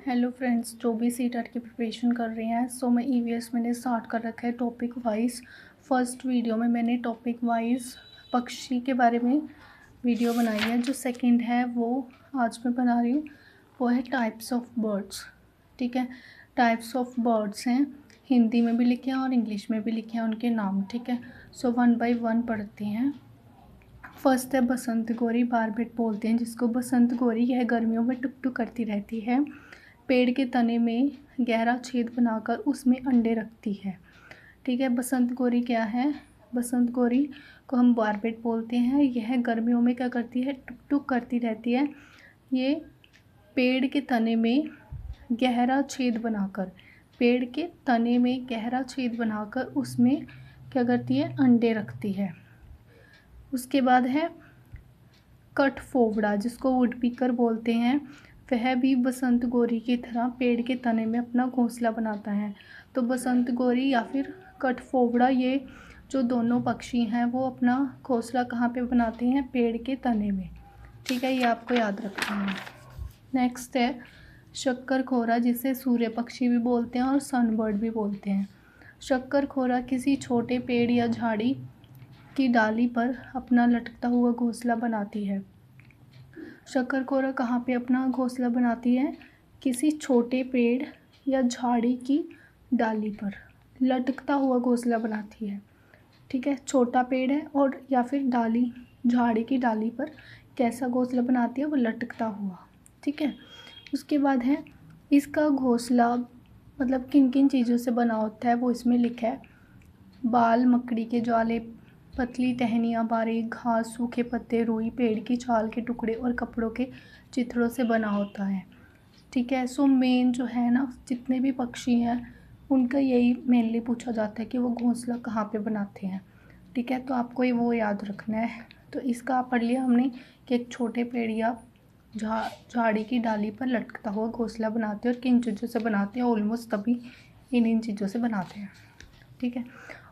Hello friends, जो भी CTET की प्रिपरेशन कर रहे हैं मैं ईवीएस मैंने स्टार्ट कर रखा है टॉपिक वाइज। फर्स्ट वीडियो में मैंने टॉपिक वाइज पक्षी के बारे में वीडियो बनाई है। जो सेकंड है वो आज मैं बना रही हूँ, वो है टाइप्स ऑफ बर्ड्स। ठीक है, टाइप्स ऑफ बर्ड्स हैं, हिंदी में भी लिखे हैं और इंग्लिश में भी लिखे हैं उनके नाम। ठीक है, वन बाय वन पढ़ते हैं। फर्स्ट है बसंत गोरी, बारबेट बोलते हैं जिसको। बसंत गोरी यह गर्मियों में टुक टुक करती रहती है, पेड़ के तने में गहरा छेद बनाकर उसमें अंडे रखती है। ठीक है, बसंत गोरी क्या है? बसंत गोरी को हम बारबेट बोलते हैं। यह गर्मियों में क्या करती है? टुक टुक करती रहती है। ये पेड़ के तने में गहरा छेद बनाकर, पेड़ के तने में गहरा छेद बनाकर उसमें क्या करती है? अंडे रखती है। उसके बाद है कठफोवड़ा, जिसको वुडपीकर बोलते हैं। वह भी बसंत गोरी की तरह पेड़ के तने में अपना घोंसला बनाता है। तो बसंत गोरी या फिर कठफोवड़ा, ये जो दोनों पक्षी हैं वो अपना घोंसला कहाँ पे बनाते हैं? पेड़ के तने में। ठीक है, ये आपको याद रखना है। नेक्स्ट है शक्करखोरा, जिसे सूर्य पक्षी भी बोलते हैं और सनबर्ड भी बोलते हैं। शक्करखोरा किसी छोटे पेड़ या झाड़ी की डाली पर अपना लटकता हुआ घोंसला बनाती है। शक्करखोरा कहाँ पे अपना घोंसला बनाती है? किसी छोटे पेड़ या झाड़ी की डाली पर लटकता हुआ घोंसला बनाती है। ठीक है, छोटा पेड़ है और या फिर डाली, झाड़ी की डाली पर कैसा घोंसला बनाती है? वो लटकता हुआ। ठीक है, उसके बाद है इसका घोंसला मतलब किन किन चीज़ों से बना होता है वो इसमें लिखा है। बाल, मकड़ी के जाले, पतली टहनियाँ, बारीक घास, सूखे पत्ते, रुई, पेड़ की छाल के टुकड़े और कपड़ों के चिथड़ों से बना होता है। ठीक है, मेन जो है ना, जितने भी पक्षी हैं उनका यही मेनली पूछा जाता है कि वो घोंसला कहाँ पे बनाते हैं। ठीक है, तो आपको ये वो याद रखना है। तो इसका पढ़ लिया हमने कि एक छोटे पेड़ या झाड़ी की डाली पर लटकता हुआ घोंसला बनाते हैं और किन चीज़ों से बनाते हैं? ऑलमोस्ट तभी इन चीज़ों से बनाते हैं। ठीक है,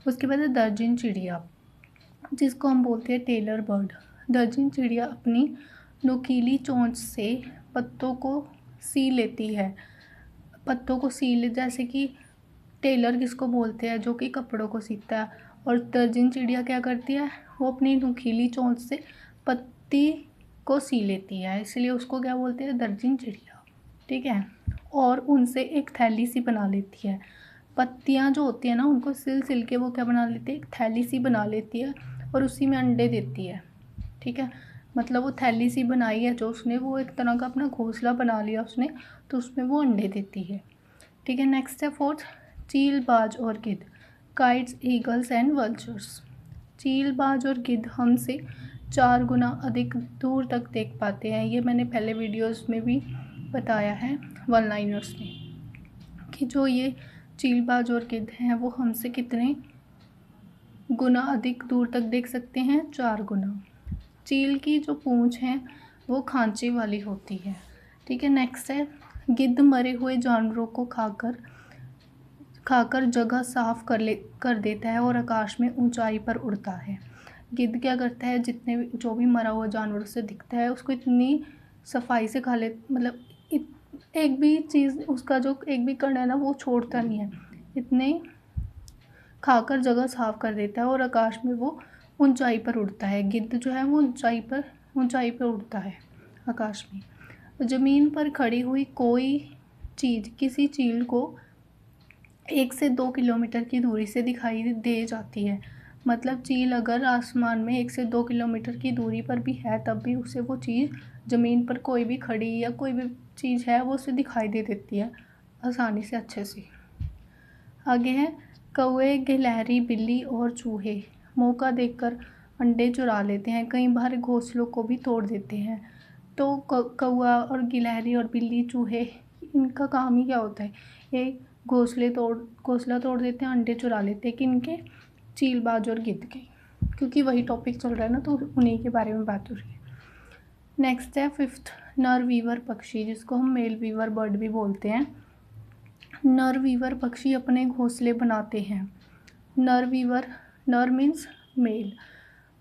उसके बाद है दर्जन चिड़िया, जिसको हम बोलते हैं टेलर बर्ड। दर्जन चिड़िया अपनी नुकीली चोंच से पत्तों को सी लेती है। पत्तों को जैसे कि टेलर किसको बोलते हैं? जो कि कपड़ों को सीता है। और दर्जन चिड़िया क्या करती है? वो अपनी नुकीली चोंच से पत्ती को सी लेती है, इसलिए उसको क्या बोलते हैं? दर्जन चिड़िया। ठीक है, और उनसे एक थैली सी बना लेती है। पत्तियां जो होती है ना, उनको सिल सिल के वो क्या बना लेती है? एक थैली सी बना लेती है और उसी में अंडे देती है। ठीक है, मतलब वो थैली सी बनाई है जो उसने, वो एक तरह का अपना घोंसला बना लिया उसने, तो उसमें वो अंडे देती है। ठीक है, नेक्स्ट है फोर्थ चीलबाज और गिद्ध, काइट्स, ईगल्स एंड वल्चर्स। चीलबाज और गिद्ध हमसे 4 गुना अधिक दूर तक देख पाते हैं। ये मैंने पहले वीडियोस में भी बताया है वन लाइनर्स में, कि जो ये चीलबाज और गिद्ध हैं वो हमसे कितने गुना अधिक दूर तक देख सकते हैं? 4 गुना। चील की जो पूंछ है वो खांचे वाली होती है। ठीक है, नेक्स्ट है गिद्ध मरे हुए जानवरों को खाकर जगह साफ कर देता है और आकाश में ऊंचाई पर उड़ता है। गिद्ध क्या करता है? जितने भी जो भी मरा हुआ जानवर से दिखता है उसको इतनी सफाई से खा ले, मतलब एक भी चीज़ उसका जो एक भी कण है ना वो छोड़ता नहीं है, इतने खाकर जगह साफ कर देता है और आकाश में वो ऊंचाई पर उड़ता है। गिद्ध जो है वो ऊंचाई पर उड़ता है आकाश में। ज़मीन पर खड़ी हुई कोई चीज़ किसी चील को 1 से 2 किलोमीटर की दूरी से दिखाई दे जाती है। मतलब चील अगर आसमान में 1 से 2 किलोमीटर की दूरी पर भी है तब भी उसे वो चीज़, ज़मीन पर कोई भी खड़ी या कोई भी चीज़ है वो उसे दिखाई दे देती है आसानी से, अच्छे से। आगे है कौवे, गिलहरी, बिल्ली और चूहे मौका देखकर अंडे चुरा लेते हैं, कई बार घोंसलों को भी तोड़ देते हैं। तो कौवा और गिलहरी और बिल्ली, चूहे, इनका काम ही क्या होता है? ये घोंसला तोड़ देते हैं, अंडे चुरा लेते हैं। किनके? चीलबाज और गिद्ध के, क्योंकि वही टॉपिक चल रहा है ना, तो उन्हीं के बारे में बात हो रही है। नेक्स्ट है फिफ्थ नर वीवर पक्षी, जिसको हम मेल वीवर बर्ड भी बोलते हैं। नर वीवर पक्षी अपने घोंसले बनाते हैं। नर मीन्स मेल,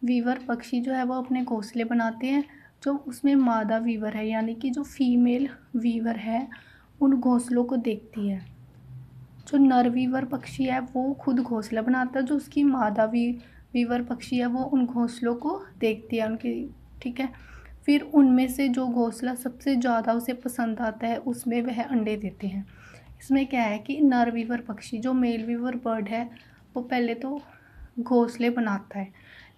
वीवर पक्षी जो है वो अपने घोंसले बनाते हैं। जो उसमें मादा वीवर है, यानी कि जो फीमेल वीवर है उन घोंसलों को देखती है। जो नर वीवर पक्षी है वो खुद घोंसला बनाता है, जो उसकी मादा वीवर पक्षी है वो उन घोंसलों को देखती है उनकी, ठीक है। फिर उनमें से जो घोंसला सबसे ज़्यादा उसे पसंद आता है उसमें वह अंडे देते हैं। इसमें क्या है कि नर वीवर पक्षी, जो मेल वीवर बर्ड है, वो पहले तो घोंसले बनाता है,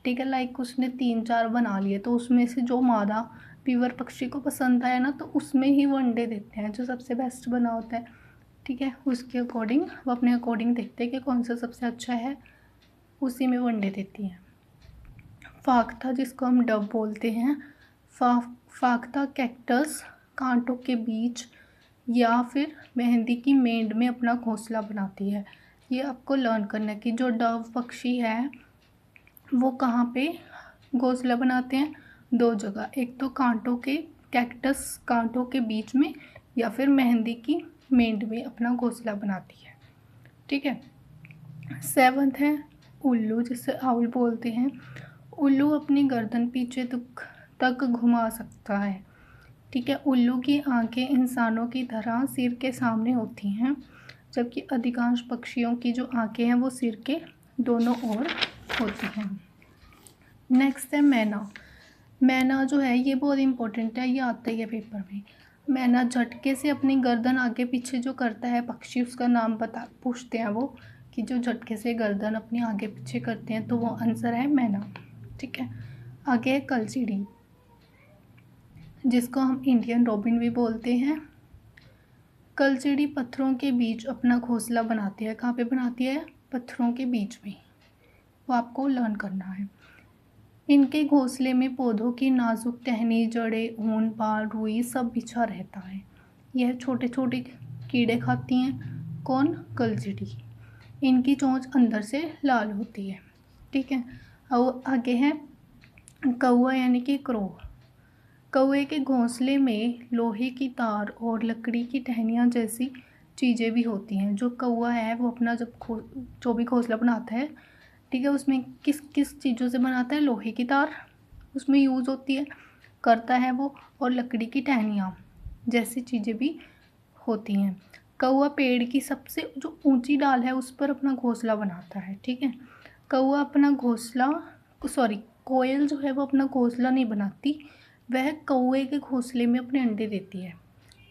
ठीक है। लाइक उसने 3-4 बना लिए, तो उसमें से जो मादा वीवर पक्षी को पसंद आया ना, तो उसमें ही वो अंडे देते हैं, जो सबसे बेस्ट बना होता है, ठीक है। उसके अकॉर्डिंग वो अपने अकॉर्डिंग देखते हैं कि कौन सा सबसे अच्छा है, उसी में वो अंडे देती हैं। फाख्ता, जिसको हम डब बोलते हैं, फाख्ता कैक्टस कांटों के बीच या फिर मेहंदी की मेंड में अपना घोंसला बनाती है। ये आपको लर्न करना है कि जो डव पक्षी है वो कहाँ पे घोंसला बनाते हैं, 2 जगह, एक तो कैक्टस कांटों के बीच में, या फिर मेहंदी की मेंड में अपना घोंसला बनाती है, ठीक है। 7th है उल्लू, जिसे आउल बोलते हैं। उल्लू अपनी गर्दन पीछे तक घुमा सकता है, ठीक है। उल्लू की आंखें इंसानों की तरह सिर के सामने होती हैं, जबकि अधिकांश पक्षियों की जो आंखें हैं वो सिर के दोनों ओर होती हैं। नेक्स्ट है मैना। मैना जो है ये बहुत इंपॉर्टेंट है, ये आता ही है पेपर में। मैना झटके से अपनी गर्दन आगे पीछे जो करता है पक्षी, उसका नाम पूछते हैं वो, कि जो झटके से गर्दन अपनी आगे पीछे करते हैं, तो वो आंसर है मैना, ठीक है। आगे है कलचिड़ी, जिसको हम इंडियन रॉबिन भी बोलते हैं। कलचिड़ी पत्थरों के बीच अपना घोंसला बनाती है। कहाँ पे बनाती है? पत्थरों के बीच में। वो आपको लर्न करना है। इनके घोंसले में पौधों की नाजुक टहनी, जड़ें, ऊन, बाल, रुई सब बिछा रहता है। यह छोटे छोटे कीड़े खाती हैं। कौन? कलचिड़ी। इनकी चोंच अंदर से लाल होती है, ठीक है। और आगे है कौआ यानी कि क्रो। कौए के घोंसले में लोहे की तार और लकड़ी की टहनियाँ जैसी चीज़ें भी होती हैं। जो कौआ है वो अपना जो भी घोंसला बनाता है, ठीक है, उसमें किस किस चीज़ों से बनाता है? लोहे की तार उसमें यूज़ होती है, करता है वो, और लकड़ी की टहनियाँ जैसी चीज़ें भी होती हैं। कौआ पेड़ की सबसे जो ऊंची डाल है उस पर अपना घोंसला बनाता है, ठीक है। कौआ अपना घोंसला कोयल जो है वो अपना घोंसला नहीं बनाती, वह कौए के घोंसले में अपने अंडे देती है।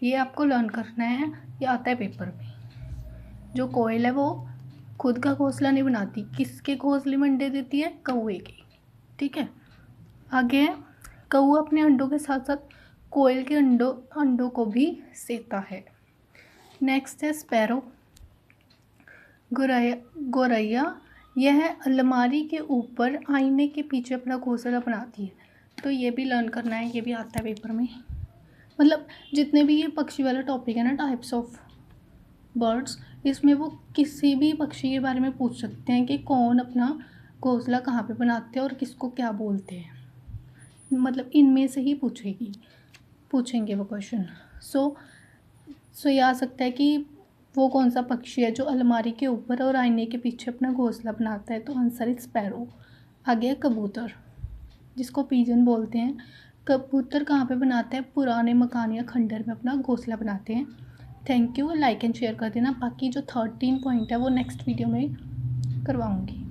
ये आपको लर्न करना है, ये आता है पेपर में। जो कोयल है वो खुद का घोंसला नहीं बनाती, किसके घोंसले में अंडे देती है? कौए के, ठीक है। आगे है कौआ अपने अंडों के साथ साथ कोयल के अंडों को भी सेता है। नेक्स्ट है स्पैरो, गोरैया। यह अलमारी के ऊपर आईने के पीछे अपना घोंसला बनाती है। तो ये भी लर्न करना है, ये भी आता है पेपर में। मतलब जितने भी ये पक्षी वाला टॉपिक है ना, टाइप्स ऑफ बर्ड्स, इसमें वो किसी भी पक्षी के बारे में पूछ सकते हैं कि कौन अपना घोंसला कहाँ पे बनाते हैं और किसको क्या बोलते हैं। मतलब इनमें से ही पूछेंगे वो क्वेश्चन। सो ये आ सकता है कि वो कौन सा पक्षी है जो अलमारी के ऊपर और आईने के पीछे अपना घोंसला बनाता है, तो आंसर इज स्पैरो। आगे है कबूतर, जिसको पीजन बोलते हैं। कबूतर कहाँ पे बनाते हैं? पुराने मकान या खंडर में अपना घोंसला बनाते हैं। Thank you, like and share कर देना। बाकी जो 13 पॉइंट है वो नेक्स्ट वीडियो में करवाऊँगी।